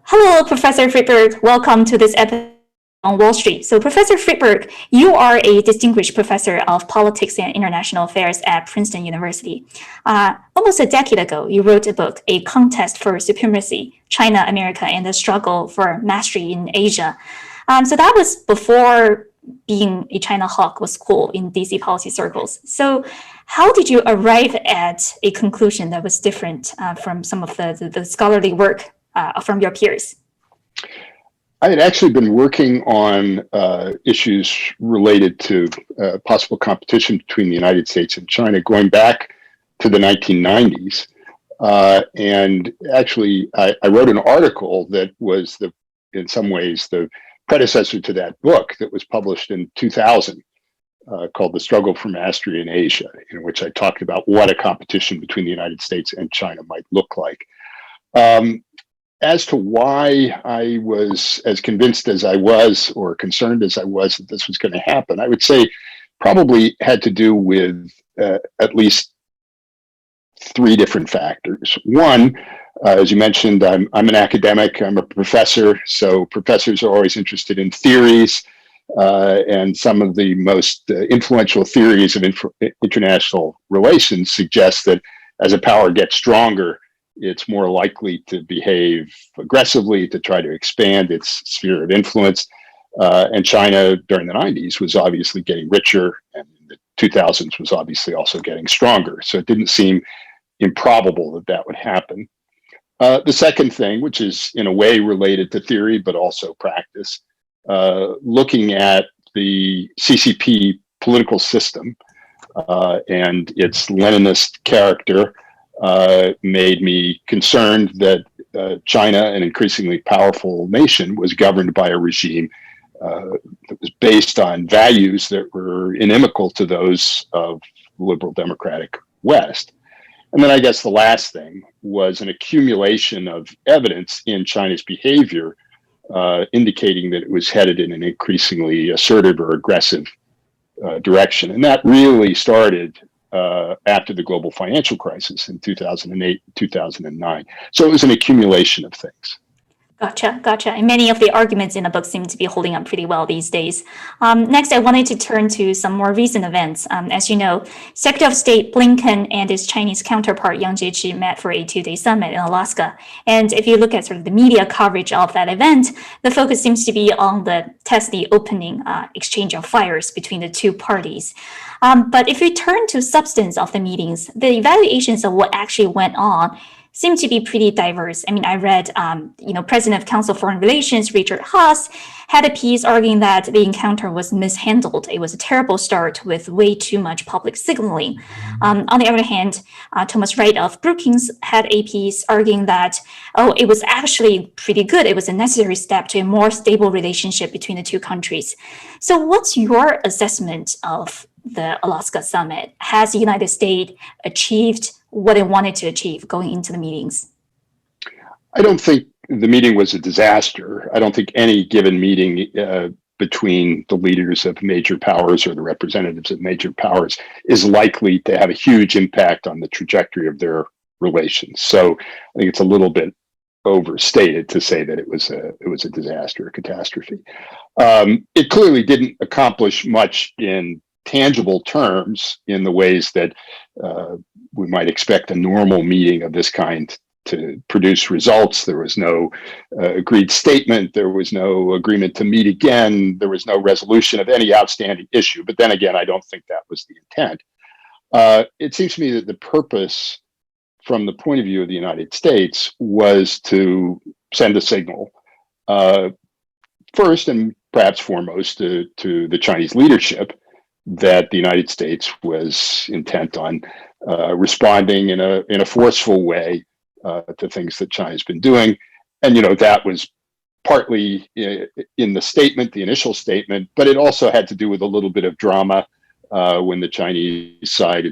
Hello, Professor Friedberg. Welcome to this episode on Wall Street. So, Professor Friedberg, you are a distinguished professor of politics and international affairs at Princeton University. Almost a decade ago, you wrote a book, A Contest for Supremacy, China, America, and the Struggle for Mastery in Asia. So that was before being a China hawk was cool in DC policy circles. So how did you arrive at a conclusion that was different from some of the scholarly work from your peers? I had actually been working on issues related to possible competition between the United States and China going back to the 1990s. And actually, I wrote an article that was, in some ways, the predecessor to that book that was published in 2000 called The Struggle for Mastery in Asia, in which I talked about what a competition between the United States and China might look like. As to why I was as convinced as I was or concerned as I was that this was going to happen, I would say probably had to do with at least three different factors. One, as you mentioned, I'm an academic, I'm a professor, so professors are always interested in theories, and some of the most influential theories of international relations suggest that as a power gets stronger, it's more likely to behave aggressively, to try to expand its sphere of influence. And China during the 90s was obviously getting richer, and in the 2000s was obviously also getting stronger. So it didn't seem improbable that that would happen. The second thing, which is in a way related to theory, but also practice, looking at the CCP political system and its Leninist character, made me concerned that China, an increasingly powerful nation, was governed by a regime that was based on values that were inimical to those of the liberal democratic West. And then I guess the last thing was an accumulation of evidence in China's behavior indicating that it was headed in an increasingly assertive or aggressive direction. And that really started after the global financial crisis in 2008, 2009. So it was an accumulation of things. Gotcha. And many of the arguments in the book seem to be holding up pretty well these days. Next, I wanted to turn to some more recent events. As you know, Secretary of State Blinken and his Chinese counterpart Yang Jiechi met for a two-day summit in Alaska. And if you look at sort of the media coverage of that event, the focus seems to be on the opening exchange of fires between the two parties. But if we turn to substance of the meetings, the evaluations of what actually went on seem to be pretty diverse. I mean, I read, President of Council of Foreign Relations, Richard Haass, had a piece arguing that the encounter was mishandled. It was a terrible start with way too much public signaling. On the other hand, Thomas Wright of Brookings had a piece arguing that, it was actually pretty good. It was a necessary step to a more stable relationship between the two countries. So what's your assessment of the Alaska summit? Has the United States achieved what it wanted to achieve going into the meetings? I don't think the meeting was a disaster. I don't think any given meeting between the leaders of major powers or the representatives of major powers is likely to have a huge impact on the trajectory of their relations. So I think it's a little bit overstated to say that it was a disaster, a catastrophe. It clearly didn't accomplish much in tangible terms in the ways that we might expect a normal meeting of this kind to produce results. There was no agreed statement. There was no agreement to meet again. There was no resolution of any outstanding issue. But then again, I don't think that was the intent. It seems to me that the purpose from the point of view of the United States was to send a signal, first and perhaps foremost to the Chinese leadership, that the United States was intent on responding in a forceful way to things that China's been doing. And, that was partly in the statement, the initial statement, but it also had to do with a little bit of drama when the Chinese side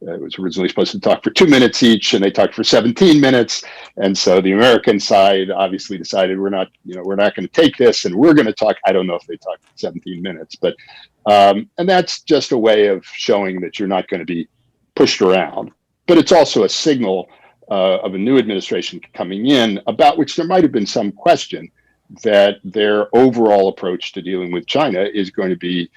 was originally supposed to talk for 2 minutes each, and they talked for 17 minutes. And so the American side obviously decided we're not going to take this, and we're going to talk. I don't know if they talked for 17 minutes, but and that's just a way of showing that you're not going to be pushed around. But it's also a signal of a new administration coming in, about which there might have been some question, that their overall approach to dealing with China is going to be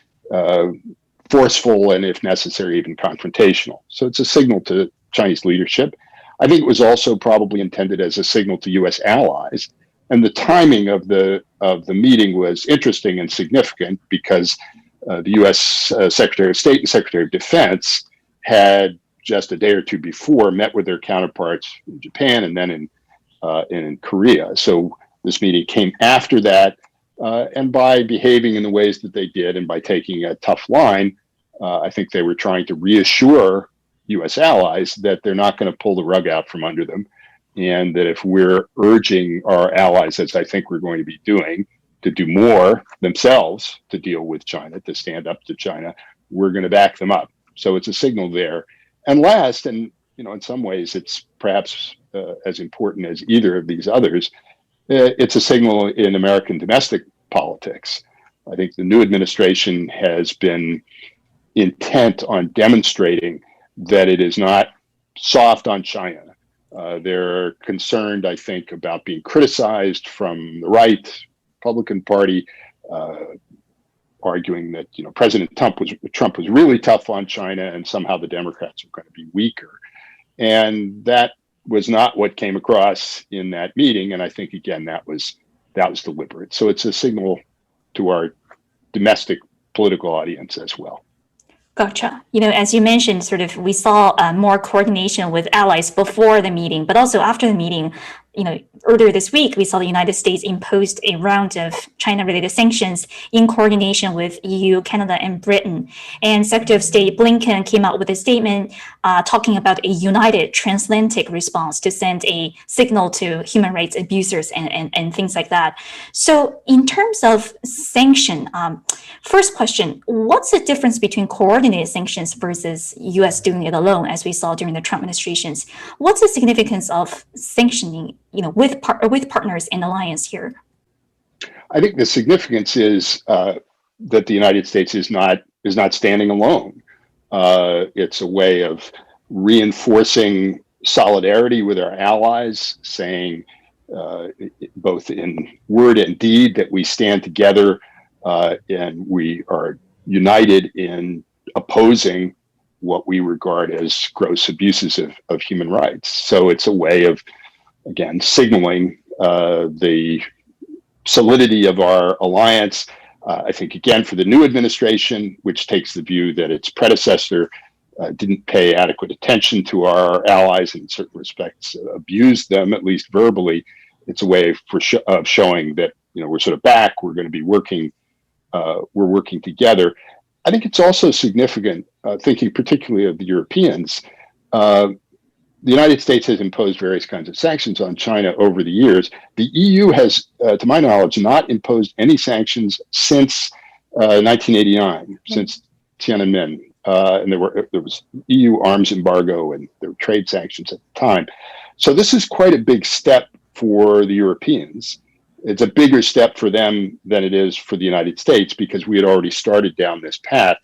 forceful and, if necessary, even confrontational. So it's a signal to Chinese leadership. I think it was also probably intended as a signal to U.S. allies. And the timing of the meeting was interesting and significant because the U.S. Secretary of State and Secretary of Defense had just a day or two before met with their counterparts in Japan and then in Korea. So this meeting came after that, and by behaving in the ways that they did and by taking a tough line, I think they were trying to reassure U.S. allies that they're not going to pull the rug out from under them, and that if we're urging our allies, as I think we're going to be doing, to do more themselves to deal with China, to stand up to China, we're going to back them up. So it's a signal there. And last, and in some ways it's perhaps as important as either of these others, it's a signal in American domestic politics. I think the new administration has been intent on demonstrating that it is not soft on China. They're concerned, I think, about being criticized from the right, Republican Party, arguing that President Trump was really tough on China, and somehow the Democrats are going to be weaker. And that was not what came across in that meeting. And I think again that was deliberate. So it's a signal to our domestic political audience as well. Gotcha. As you mentioned, we saw more coordination with allies before the meeting, but also after the meeting. Earlier this week, we saw the United States imposed a round of China-related sanctions in coordination with EU, Canada, and Britain. And Secretary of State Blinken came out with a statement talking about a united transatlantic response to send a signal to human rights abusers and things like that. So in terms of sanction, first question, what's the difference between coordinated sanctions versus U.S. doing it alone, as we saw during the Trump administrations? What's the significance of sanctioning with partners in alliance here? I think the significance is that the United States is not standing alone. It's a way of reinforcing solidarity with our allies, saying both in word and deed that we stand together and we are united in opposing what we regard as gross abuses of human rights. So it's a way of, again, signaling the solidity of our alliance. I think, again, for the new administration, which takes the view that its predecessor didn't pay adequate attention to our allies, and in certain respects abused them, at least verbally, it's a way of showing that we're sort of back. We're going to be working. We're working together. I think it's also significant, thinking particularly of the Europeans. The United States has imposed various kinds of sanctions on China over the years. The EU has, to my knowledge, not imposed any sanctions since 1989, since Tiananmen. And there was EU arms embargo and there were trade sanctions at the time. So this is quite a big step for the Europeans. It's a bigger step for them than it is for the United States because we had already started down this path.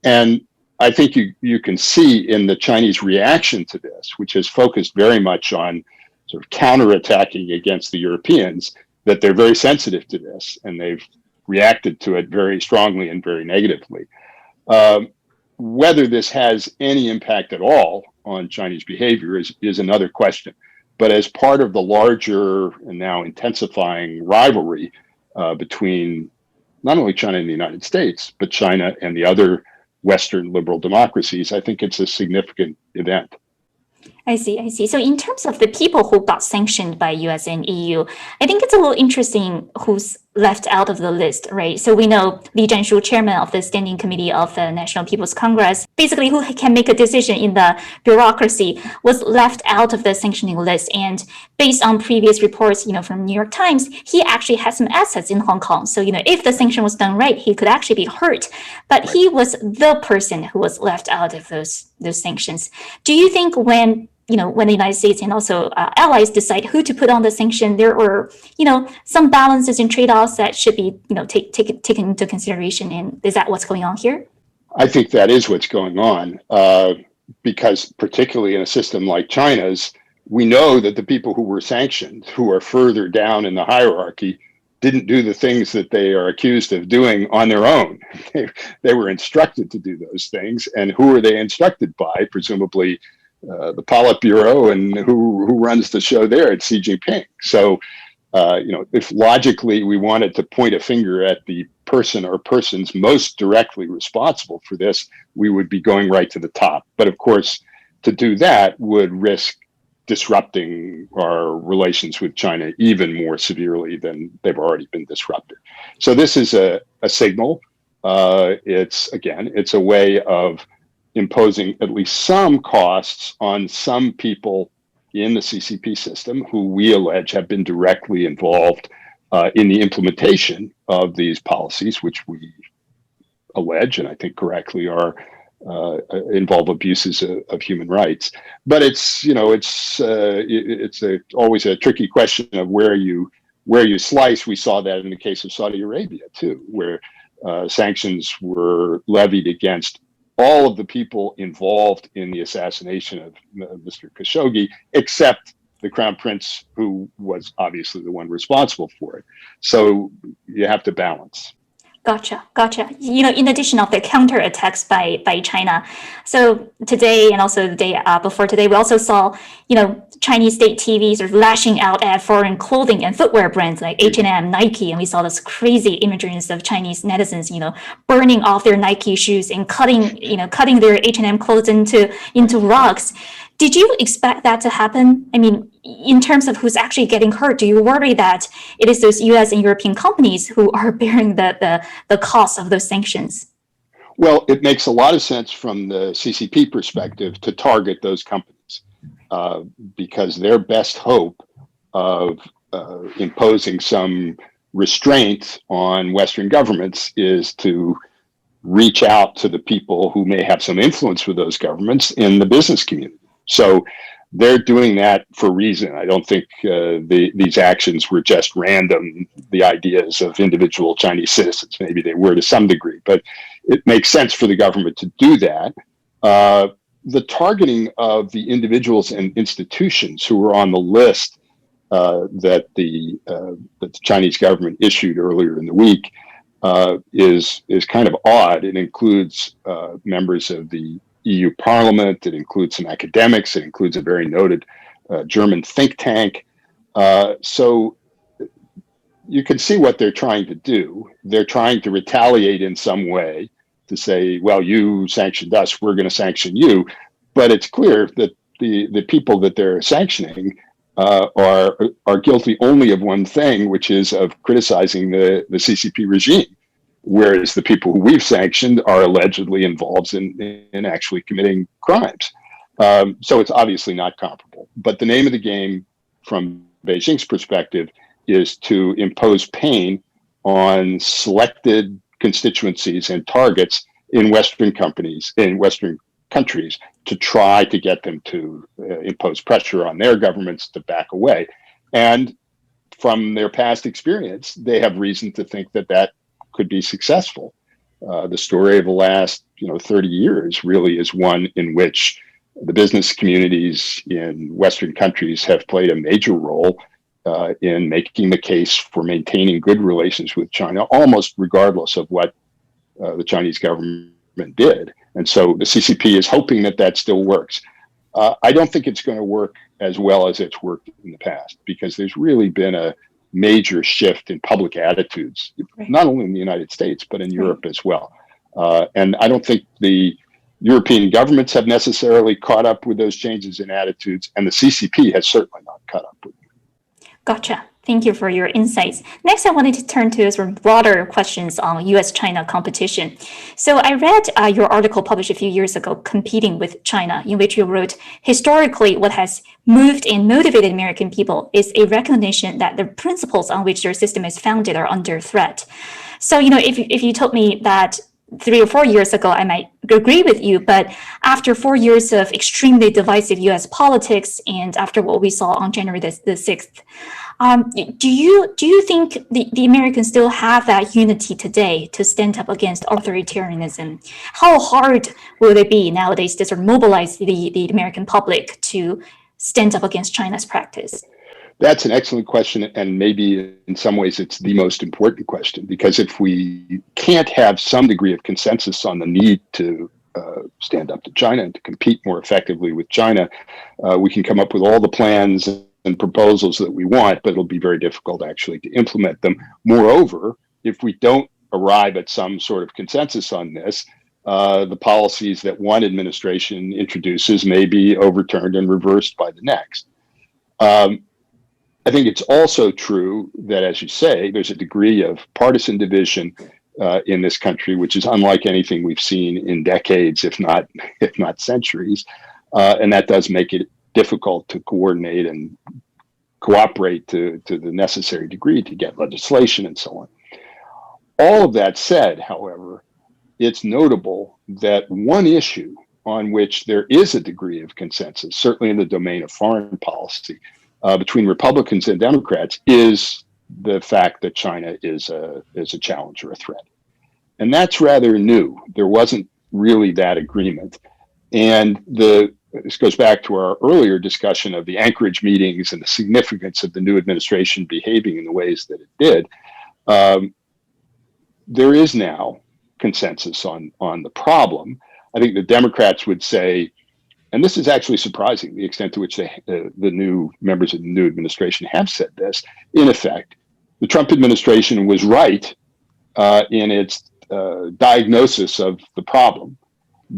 And I think you can see in the Chinese reaction to this, which has focused very much on sort of counterattacking against the Europeans, that they're very sensitive to this and they've reacted to it very strongly and very negatively. Whether this has any impact at all on Chinese behavior is another question. But as part of the larger and now intensifying rivalry between not only China and the United States, but China and the other Western liberal democracies, I think it's a significant event. I see. So in terms of the people who got sanctioned by US and EU, I think it's a little interesting who's left out of the list, right? So we know Li Zhanshu, chairman of the Standing Committee of the National People's Congress, basically who can make a decision in the bureaucracy, was left out of the sanctioning list. And based on previous reports, from New York Times, he actually has some assets in Hong Kong. So, if the sanction was done right, he could actually be hurt. But he was the person who was left out of those sanctions. Do you think when the United States and also allies decide who to put on the sanction, there are, some balances and trade-offs that should be, taken into consideration? And is that what's going on here? I think that is what's going on, because particularly in a system like China's, we know that the people who were sanctioned, who are further down in the hierarchy, didn't do the things that they are accused of doing on their own. They were instructed to do those things. And who are they instructed by? Presumably the Politburo, and who runs the show there? It's Xi Jinping. So, if logically we wanted to point a finger at the person or persons most directly responsible for this, we would be going right to the top. But of course, to do that would risk disrupting our relations with China even more severely than they've already been disrupted. So this is a signal. It's a way of imposing at least some costs on some people in the CCP system who we allege have been directly involved in the implementation of these policies, which we allege, and I think correctly, are involve abuses of human rights. But it's always a tricky question of where you slice. We saw that in the case of Saudi Arabia too, where sanctions were levied against all of the people involved in the assassination of Mr. Khashoggi, except the crown prince, who was obviously the one responsible for it. So you have to balance. Gotcha. In addition of the counterattacks by China, so today and also the day before today, we also saw, Chinese state TV sort of lashing out at foreign clothing and footwear brands like H&M, Nike, and we saw this crazy images of Chinese netizens, burning off their Nike shoes and cutting their H&M clothes into rocks. Did you expect that to happen? I mean, in terms of who's actually getting hurt, do you worry that it is those US and European companies who are bearing the cost of those sanctions? Well, it makes a lot of sense from the CCP perspective to target those companies because their best hope of imposing some restraint on Western governments is to reach out to the people who may have some influence with those governments in the business community. So they're doing that for a reason. I don't think these actions were just random, the ideas of individual Chinese citizens. Maybe they were to some degree, but it makes sense for the government to do that. The targeting of the individuals and institutions who were on the list that the Chinese government issued earlier in the week is kind of odd. It includes members of the EU Parliament, it includes some academics, it includes a very noted German think tank. So you can see what they're trying to do. They're trying to retaliate in some way to say, well, you sanctioned us, we're going to sanction you. But it's clear that the people that they're sanctioning are guilty only of one thing, which is of criticizing the CCP regime. Whereas the people who we've sanctioned are allegedly involved in actually committing crimes. So it's obviously not comparable. But the name of the game from Beijing's perspective is to impose pain on selected constituencies and targets in Western countries to try to get them to impose pressure on their governments to back away. And from their past experience, they have reason to think that could be successful. The story of the last 30 years really is one in which the business communities in Western countries have played a major role in making the case for maintaining good relations with China, almost regardless of what the Chinese government did. And so the CCP is hoping that still works. I don't think it's going to work as well as it's worked in the past, because there's really been a major shift in public attitudes, not only in the United States, but in Europe as well. And I don't think the European governments have necessarily caught up with those changes in attitudes, and the CCP has certainly not caught up with them. Gotcha. Thank you for your insights. Next, I wanted to turn to some broader questions on US-China competition. So I read your article published a few years ago, Competing with China, in which you wrote, historically, what has moved and motivated American people is a recognition that the principles on which their system is founded are under threat. So, if you told me that 3 or 4 years ago, I might agree with you, but after 4 years of extremely divisive US politics and after what we saw on January the 6th, do you think the Americans still have that unity today to stand up against authoritarianism? How hard will it be nowadays to sort of mobilize the American public to stand up against China's practice? That's an excellent question, and maybe in some ways it's the most important question, because if we can't have some degree of consensus on the need to stand up to China and to compete more effectively with China, we can come up with all the plans and proposals that we want, but it'll be very difficult actually to implement them. Moreover, if we don't arrive at some sort of consensus on this, the policies that one administration introduces may be overturned and reversed by the next. I think it's also true that, as you say, there's a degree of partisan division in this country, which is unlike anything we've seen in decades, if not centuries, and that does make it difficult to coordinate and cooperate to the necessary degree to get legislation and so on. All of that said, however, it's notable that one issue on which there is a degree of consensus, certainly in the domain of foreign policy, between Republicans and Democrats, is the fact that China is a challenge or a threat. And that's rather new. There wasn't really that agreement. And this goes back to our earlier discussion of the Anchorage meetings and the significance of the new administration behaving in the ways that it did. There is now consensus on the problem. I think the Democrats would say, and this is actually surprising, the extent to which the new members of the new administration have said this. In effect, the Trump administration was right in its diagnosis of the problem,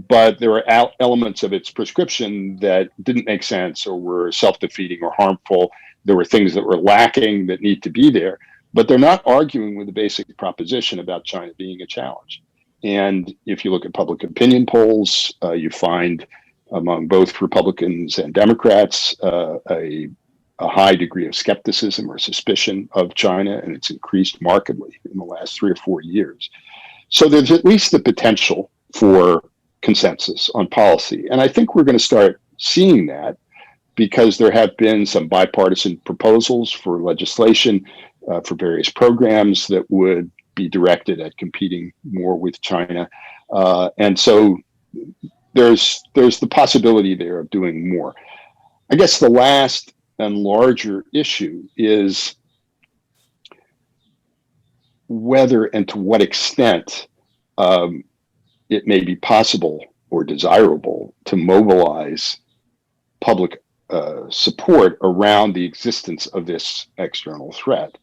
but there were elements of its prescription that didn't make sense or were self-defeating or harmful. There were things that were lacking that need to be there, but they're not arguing with the basic proposition about China being a challenge. And if you look at public opinion polls, you find among both Republicans and Democrats a high degree of skepticism or suspicion of China, and it's increased markedly in the last 3 or 4 years. So there's at least the potential for consensus on policy. And I think we're going to start seeing that because there have been some bipartisan proposals for legislation for various programs that would be directed at competing more with China. And so there's the possibility there of doing more. I guess the last and larger issue is whether and to what extent it may be possible or desirable to mobilize public support around the existence of this external threat.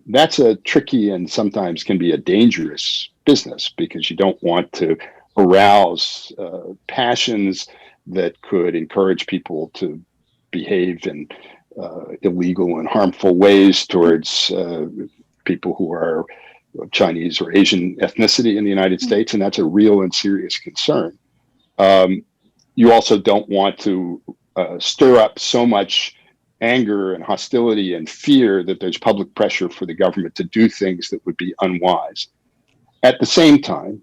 That's a tricky and sometimes can be a dangerous business because you don't want to arouse passions that could encourage people to behave in illegal and harmful ways towards people who are Chinese or Asian ethnicity in the United States, and that's a real and serious concern. You also don't want to stir up so much anger and hostility and fear that there's public pressure for the government to do things that would be unwise. At the same time,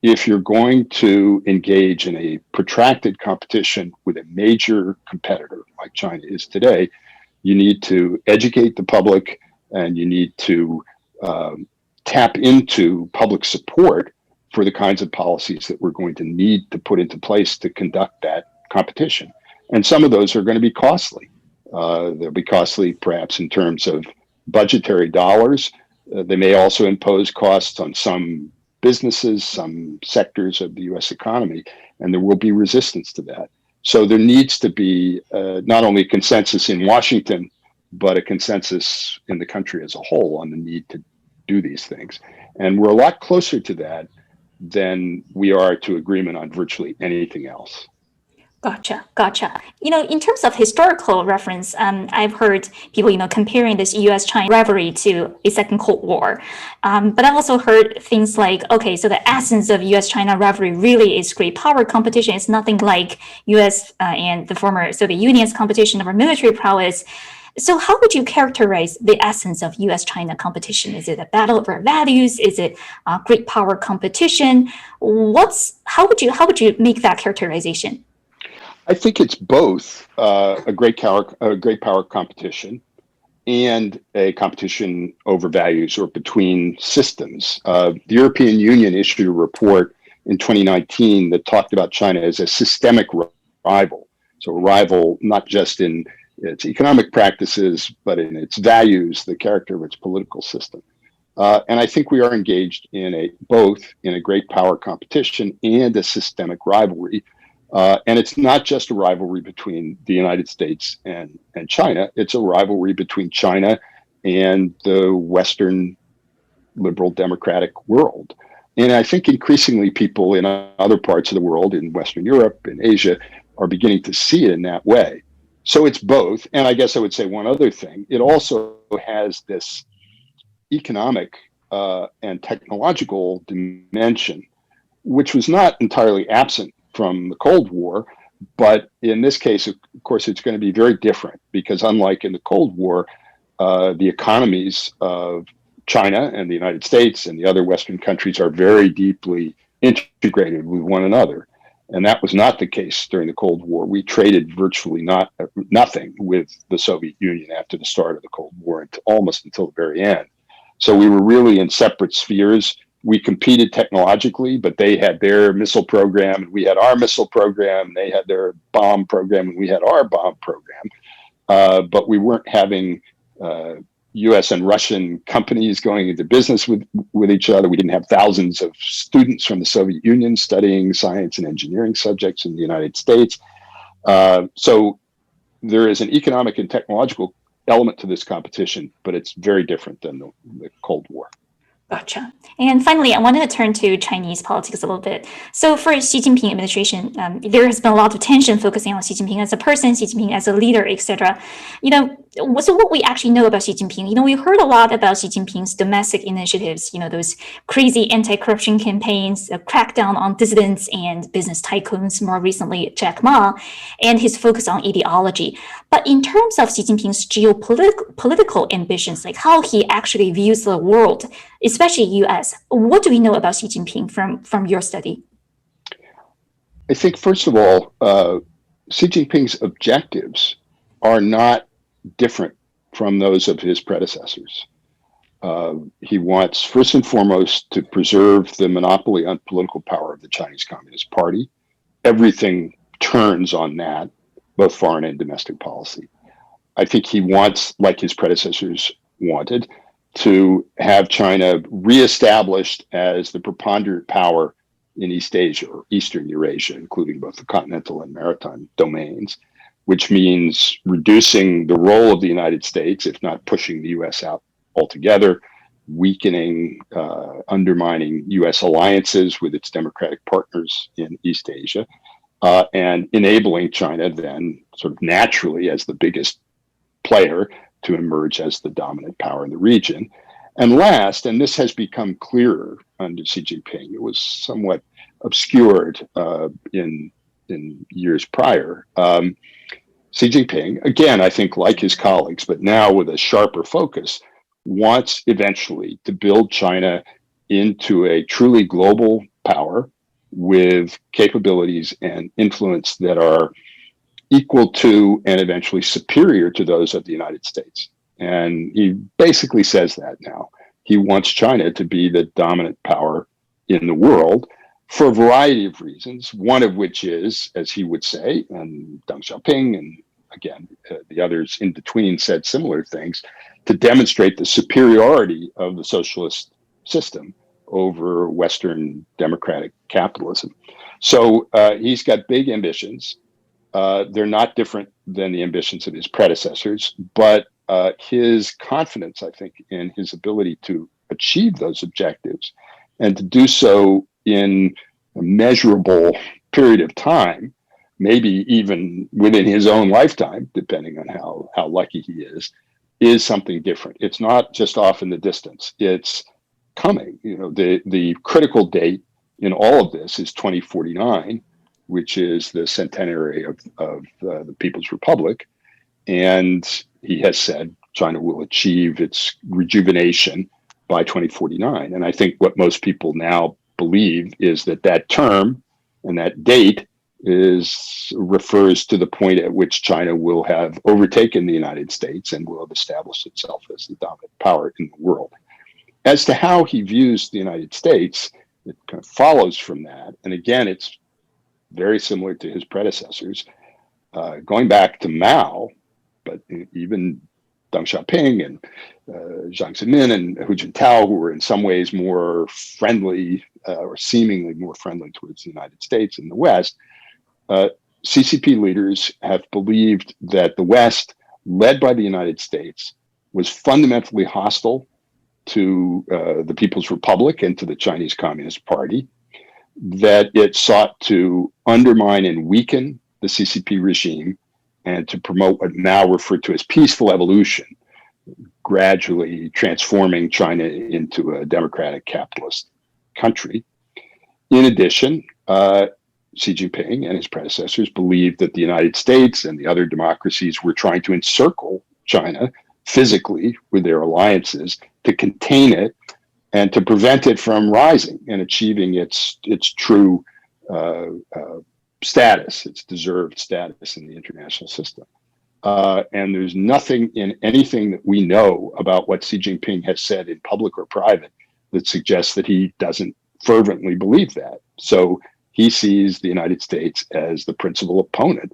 if you're going to engage in a protracted competition with a major competitor like China is today, you need to educate the public and you need to tap into public support for the kinds of policies that we're going to need to put into place to conduct that competition. And some of those are going to be costly. They'll be costly perhaps in terms of budgetary dollars. They may also impose costs on some businesses, some sectors of the US economy, and there will be resistance to that. So there needs to be not only consensus in Washington, but a consensus in the country as a whole on the need to do these things. And we're a lot closer to that than we are to agreement on virtually anything else. Gotcha. In terms of historical reference, I've heard people, comparing this US-China rivalry to a second Cold War. But I've also heard things like, okay, so the essence of US-China rivalry really is great power competition. It's nothing like US and the former Soviet Union's competition over military prowess. So how would you characterize the essence of US-China competition? Is it a battle over values? Is it great power competition? How would you make that characterization? I think it's both a great power competition and a competition over values or between systems. The European Union issued a report in 2019 that talked about China as a systemic rival. So a rival, not just in its economic practices, but in its values, the character of its political system. And I think we are engaged in both in a great power competition and a systemic rivalry. And it's not just a rivalry between the United States and China. It's a rivalry between China and the Western liberal democratic world. And I think increasingly people in other parts of the world, in Western Europe, in Asia, are beginning to see it in that way. So it's both. And I guess I would say one other thing. It also has this economic and technological dimension, which was not entirely absent from the Cold War. But in this case, of course, it's going to be very different because unlike in the Cold War, the economies of China and the United States and the other Western countries are very deeply integrated with one another. And that was not the case during the Cold War. We traded virtually nothing with the Soviet Union after the start of the Cold War almost until the very end. So we were really in separate spheres. We competed technologically, but they had their missile program and we had our missile program. They had their bomb program and we had our bomb program. But we weren't having US and Russian companies going into business with each other. We didn't have thousands of students from the Soviet Union studying science and engineering subjects in the United States. So there is an economic and technological element to this competition, but it's very different than the Cold War. Gotcha. And finally, I wanted to turn to Chinese politics a little bit. So for Xi Jinping administration, there has been a lot of tension focusing on Xi Jinping as a person, Xi Jinping as a leader, etc. So what we actually know about Xi Jinping, we've heard a lot about Xi Jinping's domestic initiatives, those crazy anti-corruption campaigns, a crackdown on dissidents and business tycoons, more recently Jack Ma, and his focus on ideology. But in terms of Xi Jinping's geopolitical ambitions, like how he actually views the world, especially US, what do we know about Xi Jinping from your study? I think, first of all, Xi Jinping's objectives are not different from those of his predecessors. He wants, first and foremost, to preserve the monopoly on political power of the Chinese Communist Party. Everything turns on that, both foreign and domestic policy. I think he wants, like his predecessors wanted, to have China reestablished as the preponderant power in East Asia or Eastern Eurasia, including both the continental and maritime domains, which means reducing the role of the United States, if not pushing the US out altogether, weakening, undermining US alliances with its democratic partners in East Asia, and enabling China then sort of naturally as the biggest player to emerge as the dominant power in the region. And last, and this has become clearer under Xi Jinping, it was somewhat obscured in years prior. Xi Jinping, again, I think like his colleagues, but now with a sharper focus, wants eventually to build China into a truly global power with capabilities and influence that are equal to and eventually superior to those of the United States. And he basically says that now. He wants China to be the dominant power in the world for a variety of reasons, one of which is, as he would say, and Deng Xiaoping and again, the others in between said similar things, to demonstrate the superiority of the socialist system over Western democratic capitalism. So he's got big ambitions. They're not different than the ambitions of his predecessors, but his confidence, I think, in his ability to achieve those objectives and to do so in a measurable period of time, maybe even within his own lifetime, depending on how lucky he is something different. It's not just off in the distance. It's coming. The critical date in all of this is 2049, which is the centenary of the People's Republic. And he has said China will achieve its rejuvenation by 2049. And I think what most people now believe is that term and that date refers to the point at which China will have overtaken the United States and will have established itself as the dominant power in the world. As to how he views the United States, it kind of follows from that. And again, it's very similar to his predecessors. going back to Mao, but even Deng Xiaoping and Jiang Zemin and Hu Jintao, who were in some ways more friendly or seemingly more friendly towards the United States and the West, CCP leaders have believed that the West, led by the United States, was fundamentally hostile to the People's Republic and to the Chinese Communist Party, that it sought to undermine and weaken the CCP regime and to promote what Mao referred to as peaceful evolution, gradually transforming China into a democratic capitalist country. In addition, Xi Jinping and his predecessors believed that the United States and the other democracies were trying to encircle China physically with their alliances to contain it and to prevent it from rising and achieving its true status, its deserved status in the international system. And there's nothing in anything that we know about what Xi Jinping has said in public or private that suggests that he doesn't fervently believe that. So he sees the United States as the principal opponent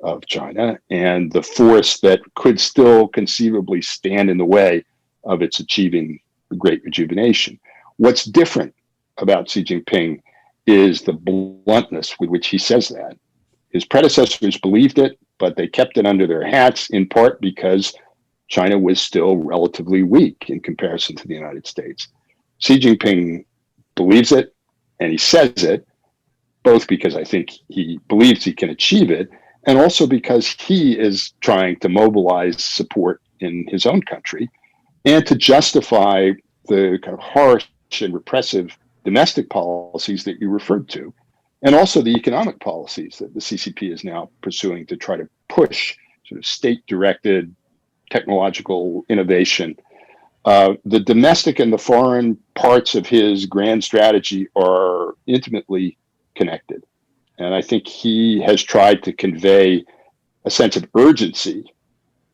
of China and the force that could still conceivably stand in the way of its achieving the Great Rejuvenation. What's different about Xi Jinping is the bluntness with which he says that. His predecessors believed it, but they kept it under their hats, in part because China was still relatively weak in comparison to the United States. Xi Jinping believes it, and he says it, both because I think he believes he can achieve it, and also because he is trying to mobilize support in his own country and to justify the kind of harsh and repressive domestic policies that you referred to, and also the economic policies that the CCP is now pursuing to try to push sort of state-directed technological innovation. The domestic and the foreign parts of his grand strategy are intimately connected. And I think he has tried to convey a sense of urgency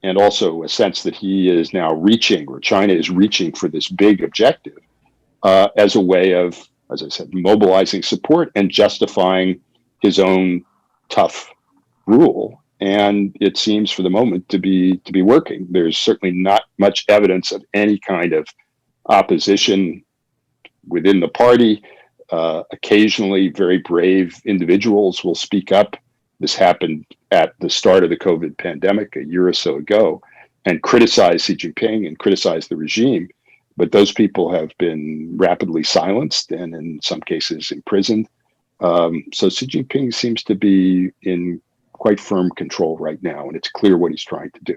and also a sense that he is now reaching, or China is reaching for this big objective as a way of, as I said, mobilizing support and justifying his own tough rule. And it seems for the moment to be working. There's certainly not much evidence of any kind of opposition within the party. Occasionally, very brave individuals will speak up. This happened at the start of the COVID pandemic a year or so ago, and criticize Xi Jinping and criticize the regime. But those people have been rapidly silenced and in some cases imprisoned. So Xi Jinping seems to be in quite firm control right now, and it's clear what he's trying to do.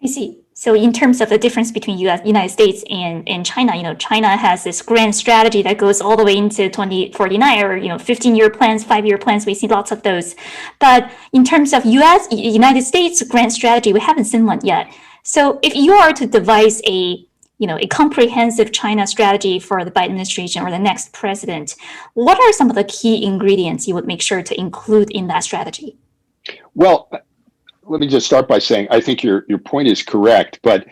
I see. So in terms of the difference between United States and China, China has this grand strategy that goes all the way into 2049 or, 15-year plans, 5-year plans. We see lots of those. But in terms of United States grand strategy, we haven't seen one yet. So if you are to devise a comprehensive China strategy for the Biden administration or the next president, what are some of the key ingredients you would make sure to include in that strategy? Well, let me just start by saying, I think your point is correct, but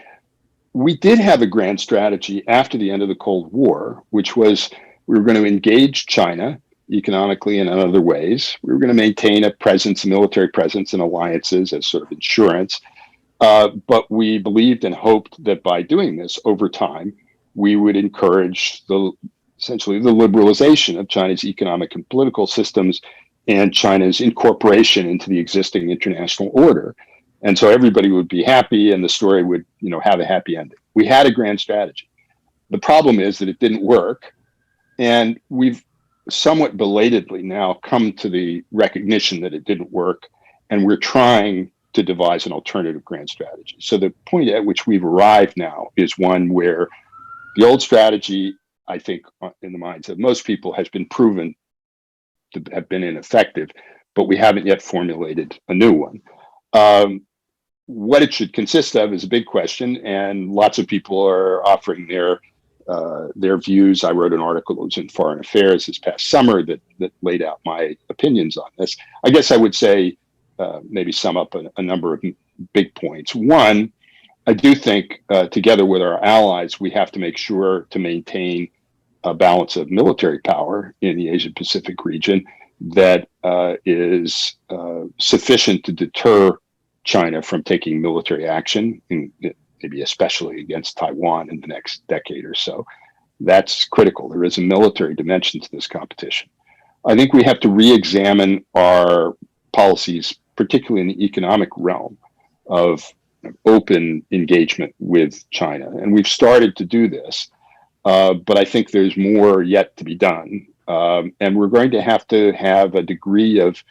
we did have a grand strategy after the end of the Cold War, which was we were going to engage China economically and in other ways. We were going to maintain a presence, a military presence and alliances as sort of insurance. But we believed and hoped that by doing this over time, we would encourage essentially the liberalization of China's economic and political systems and China's incorporation into the existing international order. And so everybody would be happy and the story would, have a happy ending. We had a grand strategy. The problem is that it didn't work. And we've somewhat belatedly now come to the recognition that it didn't work. And we're trying to devise an alternative grand strategy. So the point at which we've arrived now is one where the old strategy, I think, in the minds of most people, has been proven to have been ineffective, but we haven't yet formulated a new one. What it should consist of is a big question, and lots of people are offering their views. I wrote an article that was in Foreign Affairs this past summer that laid out my opinions on this. I guess I would say, maybe sum up a number of big points. One, I do think together with our allies, we have to make sure to maintain a balance of military power in the Asia Pacific region, that is sufficient to deter China from taking military action, maybe especially against Taiwan in the next decade or so. That's critical. There is a military dimension to this competition. I think we have to re-examine our policies, particularly in the economic realm, of open engagement with China. And we've started to do this, but I think there's more yet to be done. And we're going to have a degree of,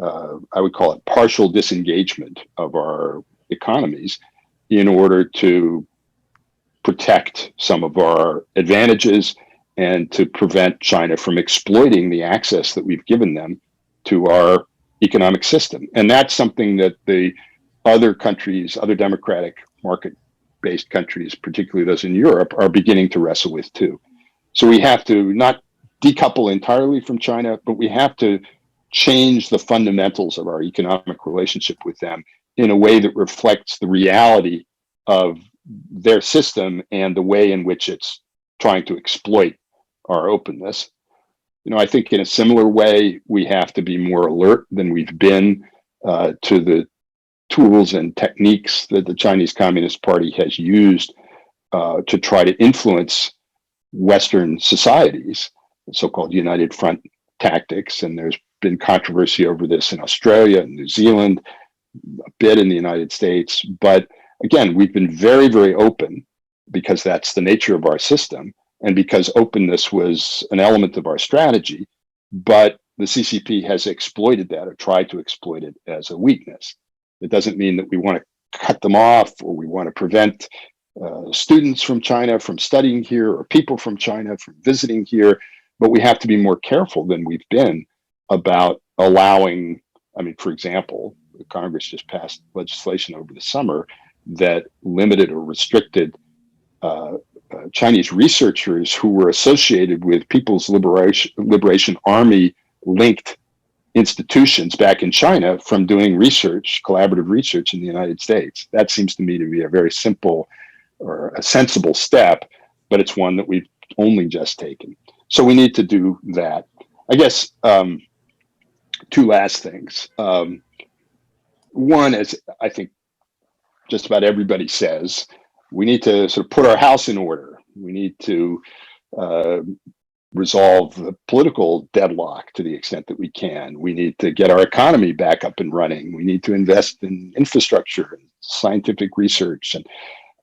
I would call it partial disengagement of our economies in order to protect some of our advantages and to prevent China from exploiting the access that we've given them to our economic system. And that's something that the other countries, other democratic market-based countries, particularly those in Europe, are beginning to wrestle with too. So we have to not decouple entirely from China, but we have to change the fundamentals of our economic relationship with them in a way that reflects the reality of their system and the way in which it's trying to exploit our openness. I think in a similar way, we have to be more alert than we've been to the tools and techniques that the Chinese Communist Party has used to try to influence Western societies, so-called United Front tactics. And there's been controversy over this in Australia and New Zealand, a bit in the United States. But again, we've been very, very open because that's the nature of our system and because openness was an element of our strategy. But the CCP has exploited that or tried to exploit it as a weakness. It doesn't mean that we want to cut them off or we want to prevent students from China from studying here or people from China from visiting here. But we have to be more careful than we've been about allowing, for example, Congress just passed legislation over the summer that limited or restricted Chinese researchers who were associated with People's Liberation Army linked institutions back in China from doing research, collaborative research in the United States. That seems to me to be a very simple or a sensible step, but it's one that we've only just taken. So we need to do that. I guess two last things. One is, I think just about everybody says, we need to sort of put our house in order. We need to resolve the political deadlock to the extent that we can. We need to get our economy back up and running. We need to invest in infrastructure and scientific research and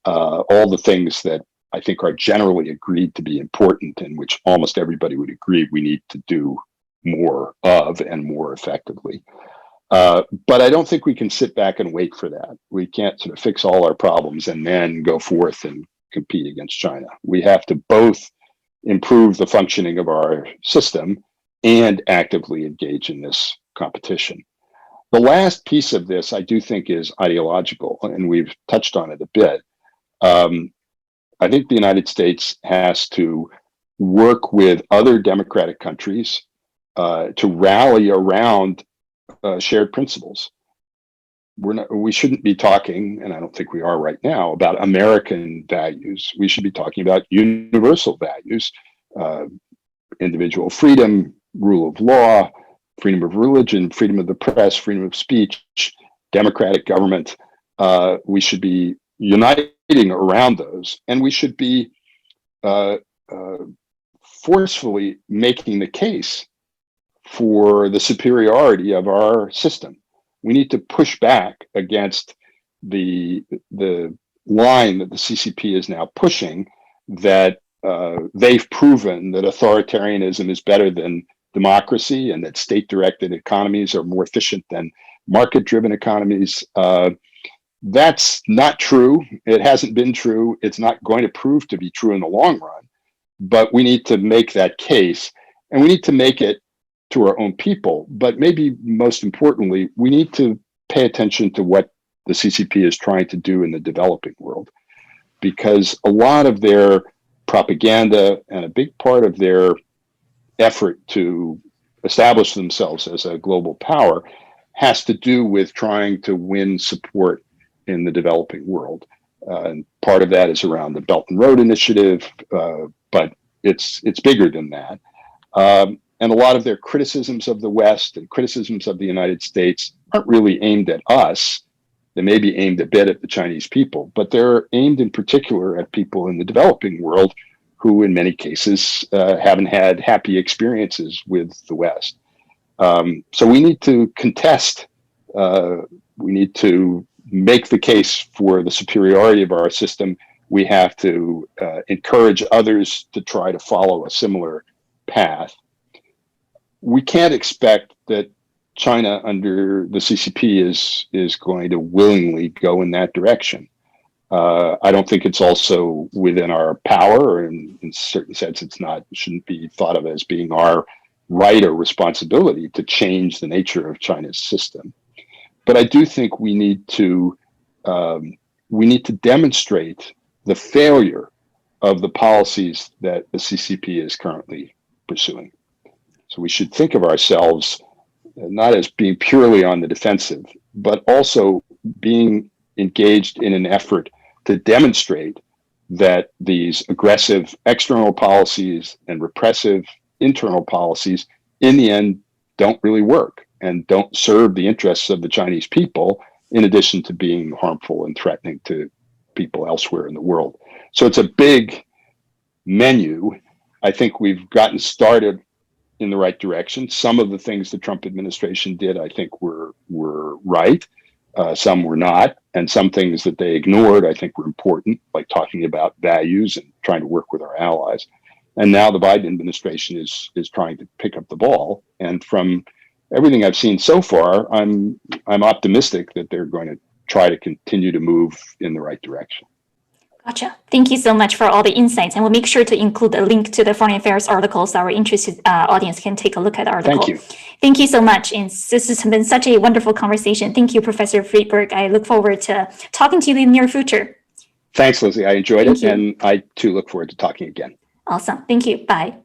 all the things that I think are generally agreed to be important and which almost everybody would agree we need to do more of and more effectively. But I don't think we can sit back and wait for that. We can't sort of fix all our problems and then go forth and compete against China. We have to both improve the functioning of our system and actively engage in this competition. The last piece of this, I do think, is ideological, and we've touched on it a bit. I think the United States has to work with other democratic countries to rally around shared principles. We shouldn't be talking, and I don't think we are right now, about American values. We should be talking about universal values, individual freedom, rule of law, freedom of religion, freedom of the press, freedom of speech, democratic government. We should be uniting around those, and we should be forcefully making the case for the superiority of our system. We need to push back against the line that the CCP is now pushing, that they've proven that authoritarianism is better than democracy and that state-directed economies are more efficient than market-driven economies. That's not true. It hasn't been true. It's not going to prove to be true in the long run. But we need to make that case, and we need to make it to our own people. But maybe most importantly, we need to pay attention to what the CCP is trying to do in the developing world, because a lot of their propaganda and a big part of their effort to establish themselves as a global power has to do with trying to win support in the developing world. And part of that is around the Belt and Road Initiative, but it's bigger than that. And a lot of their criticisms of the West and criticisms of the United States aren't really aimed at us. They may be aimed a bit at the Chinese people, but they're aimed in particular at people in the developing world who in many cases haven't had happy experiences with the West. So we need to contest, we need to make the case for the superiority of our system. We have to encourage others to try to follow a similar path. We can't expect that China under the CCP is going to willingly go in that direction. I don't think it's also within our power, and in a certain sense, shouldn't be thought of as being our right or responsibility to change the nature of China's system. But I do think we need to demonstrate the failure of the policies that the CCP is currently pursuing. So we should think of ourselves not as being purely on the defensive, but also being engaged in an effort to demonstrate that these aggressive external policies and repressive internal policies in the end don't really work and don't serve the interests of the Chinese people, in addition to being harmful and threatening to people elsewhere in the world. So it's a big menu. I think we've gotten started in the right direction. Some of the things the Trump administration did, I think, were right. Some were not. And some things that they ignored, I think, were important, like talking about values and trying to work with our allies. And now the Biden administration is trying to pick up the ball. And from everything I've seen so far, I'm optimistic that they're going to try to continue to move in the right direction. Gotcha. Thank you so much for all the insights. And we'll make sure to include a link to the foreign affairs article so our interested audience can take a look at the article. Thank you. Thank you so much. And this has been such a wonderful conversation. Thank you, Professor Friedberg. I look forward to talking to you in the near future. Thanks, Lizzie. I enjoyed Thank it. you. And I too look forward to talking again. Awesome. Thank you. Bye.